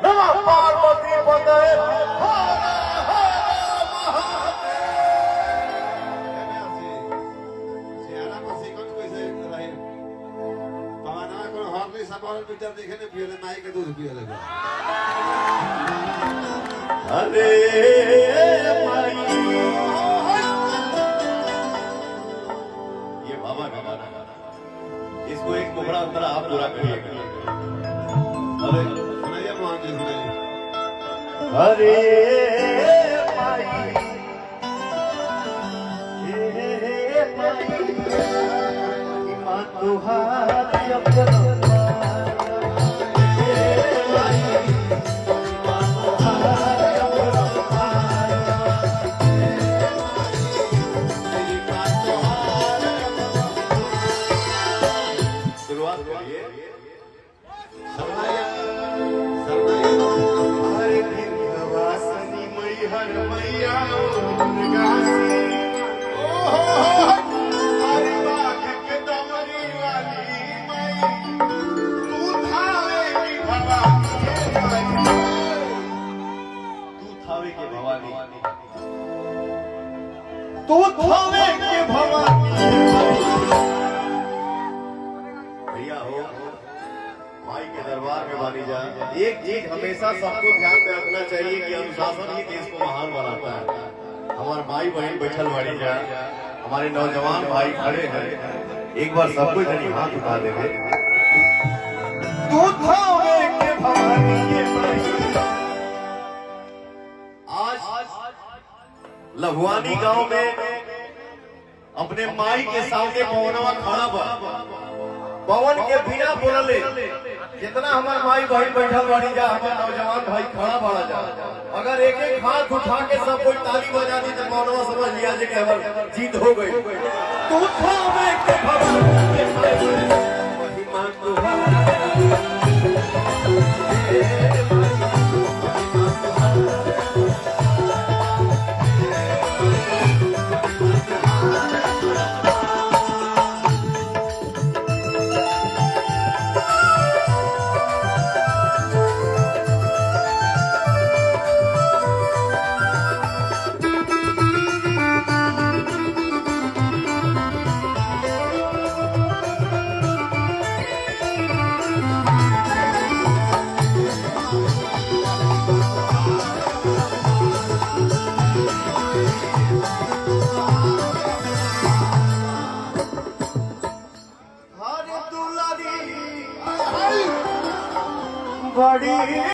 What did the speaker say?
नमः पार्वती पते पिक्चर देखे ने पियले नाई के दूध पियले अरे माई ये बाबा का गाना इसको एक मुखड़ा अंतरा आप पूरा करिएगा। अरे सुनाइए मोहन जी सुनाइए। अरे माई ईमान तुहारी अपना तू थावे के भवानी भैया हो माई के दरबार में बानी जा। एक चीज हमेशा सबको ध्यान में रखना चाहिए कि अनुशासन ही देश को महान बनाता है। हमारे माई बहन बैठल बानी जा, हमारे नौजवान भाई खड़े हैं, एक बार सब कोई जनी हाथ उठा देंगे। तू थावे के भवानी लभुआनी गांव में अपने माई के सामने पवनवा खड़ा बा। पवन के बिना बोलले जितना हमारे माई भाई बैठल बाड़ी जा, हमारे नौजवान भाई खड़ा बड़ा जा, अगर एक एक हाथ उठा के सब कोई ताली बजा दी तो पवनवा समझ लिया कि हमारी जीत हो गई। तू थावे के बड़ी